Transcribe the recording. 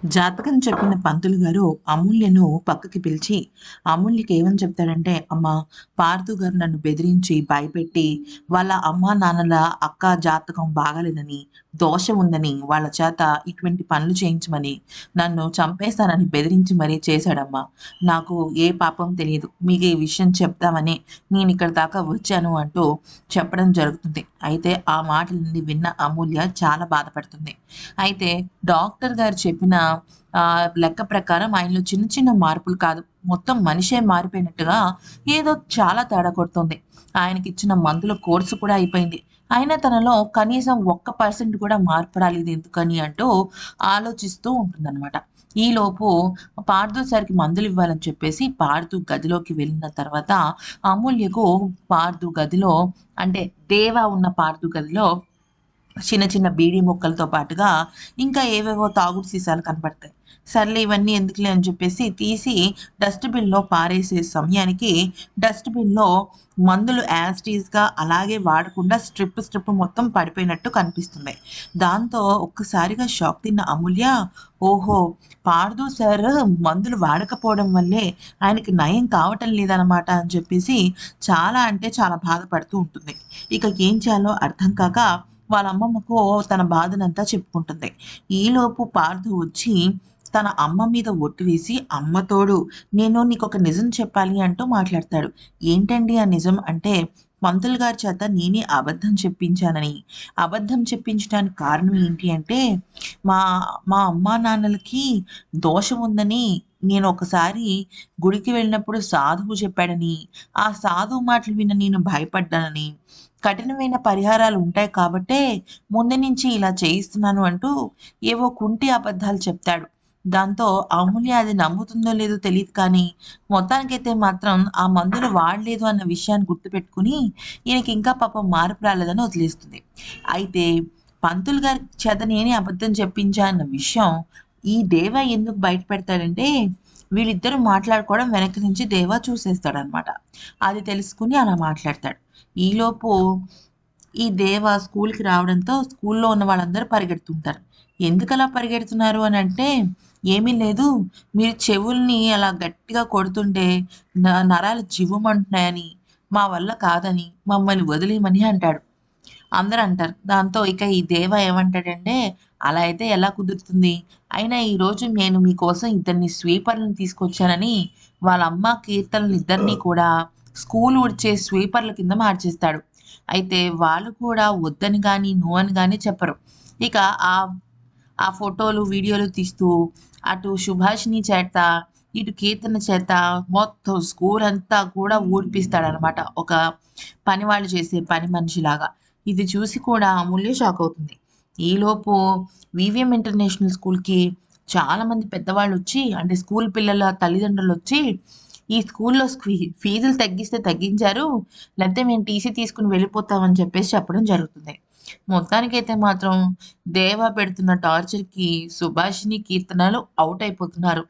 జాతకం చెప్పిన పంతులు గారు అమూల్యను పక్కకి పిలిచి, అమూల్యకి ఏమని చెప్తాడంటే, "అమ్మా, పార్థు గారు నన్ను బెదిరించి, భయపెట్టి, వాళ్ళ అమ్మా, నాన్నల అక్క జాతకం బాగాలేదని, దోషం ఉందని, వాళ్ళ చేత ఇటువంటి పనులు చేయించమని, నన్ను చంపేస్తానని బెదిరించి మరీ చేశాడమ్మా. నాకు ఏ పాపం తెలీదు. మీకు ఈ విషయం చెప్దామని నేనిక్కడి దాకా వచ్చాను" అంటూ చెప్పడం జరుగుతుంది. అయితే ఆ మాటలన్నీ విన్న అమూల్య చాలా బాధపడుతుంది. అయితే డాక్టర్ గారు చెప్పిన లెక్క ప్రకారం ఆయనలో చిన్న చిన్న మార్పులు కాదు, మొత్తం మనిషే మారిపోయినట్టుగా ఏదో చాలా తేడా కొడుతుంది. ఆయనకిచ్చిన మందుల కోర్సు కూడా అయిపోయింది. అయినా తనలో కనీసం 1% కూడా మార్పు రాలేదు ఎందుకని అంటూ ఆలోచిస్తూ ఉంటుందనమాట. ఈలోపు పార్థు సార్‌కి మందులివ్వాలని చెప్పేసి పార్థు గదిలోకి వెళ్ళిన తర్వాత అమూల్యకు పార్థు గదిలో అంటే దేవ ఉన్న పార్థు గదిలో చిన్న చిన్న బీడీ ముక్కలతో పాటుగా ఇంకా ఏవేవో తాగుడు సీసాలు కనపడతాయి. సర్లే ఇవన్నీ ఎందుకులే అని చెప్పేసి తీసి డస్ట్‌బిన్‌లో పారేసే సమయానికి డస్ట్‌బిన్‌లో మందులు యాజ్ టీజ్‌గా అలాగే వాడకుండా స్ట్రిప్ మొత్తం పడిపోయినట్టు కనిపిస్తుంది. దాంతో ఒక్కసారిగా షాక్ తిన్న అమూల్య, ఓహో! పార్థు సార్ మందులు వాడకపోవడం వల్లే ఆయనకి నయం కావటం లేదనమాట అని చెప్పేసి చాలా అంటే చాలా బాధపడుతూ ఉంటుంది. ఇక ఏం చేయాలో అర్థం కాక వాళ్ళ అమ్మమ్మకు తన బాధనంతా చెప్పుకుంటుంది. ఈలోపు పార్థు వచ్చి తన అమ్మ మీద ఒట్టు వేసి, "అమ్మ తోడు నేను నీకొక నిజం చెప్పాలి" అంటూ మాట్లాడతాడు. ఏంటండి ఆ నిజం అంటే, పంతులు గారి చేత నేనే అబద్ధం చెప్పించానని. అబద్ధం చెప్పించడానికి కారణం ఏంటి అంటే, మా మా అమ్మానాన్నలకి దోషం ఉందని నేను ఒకసారి గుడికి వెళ్ళినప్పుడు సాధువు చెప్పాడని, ఆ సాధువు మాటలు విని నేను భయపడ్డానని, కఠినమైన పరిహారాలు ఉంటాయి కాబట్టే ముందు నుంచి ఇలా చేయిస్తున్నాను అంటూ ఏవో కుంటి అబద్ధాలు చెప్తాడు. దాంతో అమూల్య అది నమ్ముతుందో లేదో తెలీదు కానీ, మొత్తానికైతే మాత్రం ఆ మందులు వాడలేదు అన్న విషయాన్ని గుర్తుపెట్టుకొని, ఈయనకి ఇంకా పాపం మార్పు రాలేదని వదిలేస్తుంది. అయితే పంతులు గారి చేత నేనే అబద్ధం చెప్పించా అన్న విషయం ఈ దేవ ఎందుకు బయట పెడతాడంటే, వీళ్ళిద్దరూ మాట్లాడుకోవడం వెనక నుంచి దేవ చూసేస్తాడనమాట. అది తెలుసుకొని అలా మాట్లాడతాడు. ఈలోపు ఈ దేవ స్కూల్‌కి రావడంతో స్కూల్‌లో ఉన్న వాళ్ళందరూ పరిగెడుతుంటారు. ఎందుకలా పరిగెడుతున్నారు అనంటే, "ఏమీ లేదు, మీరు చెవుల్ని అలా గట్టిగా కొడుతుంటే నరాలు జివ్వుమంటున్నాయని, మా వల్ల కాదని, మమ్మల్ని వదిలేయమని" అంటాడు. అందరూ అంటారు. దాంతో ఇక ఈ దేవ ఏమంటాడంటే, "అలా అయితే ఎలా కుదురుతుంది? అయినా ఈరోజు నేను మీకోసం ఇద్దరిని స్వీపర్‌లని తీసుకొచ్చానని" వాళ్ళ అమ్మ కీర్తనలిద్దరిని కూడా స్కూల్ ఊడ్చే స్వీపర్‌ల కింద మార్చేస్తాడు. అయితే వాళ్ళు కూడా వద్దని గాని, నో అని గాని చెప్పరు. ఇక ఆ ఆ ఫోటోలు, వీడియోలు తీస్తూ అటు సుభాషిణి చేత, ఇటు కీర్తన చేత మొత్తం స్కూలంతా కూడా ఊడిపిస్తాడనమాట. ఒక పనివాళ్ళు చేసే పని మనిషిలాగా. ఇది చూసి కూడా అమూల్య షాక్ అవుతుంది. ఈలోపు వివిఎం ఇంటర్నేషనల్ స్కూల్‌కి చాలామంది పెద్దవాళ్ళొచ్చి అంటే స్కూల్ పిల్లల తల్లిదండ్రులొచ్చి, "ఈ స్కూల్‌లో ఫీజులు తగ్గిస్తే తగ్గించారు. లేకపోతే మేము టీసీ తీసుకొని వెళ్ళిపోతాం" అని చెప్పేసి చెప్పడం జరుగుతుంది. మొత్తానికైతే మాత్రం దేవ పెడుతున్న టార్చర్‌కి సుభాషిణి, కీర్తనలు ఔట్ అయిపోతున్నారు.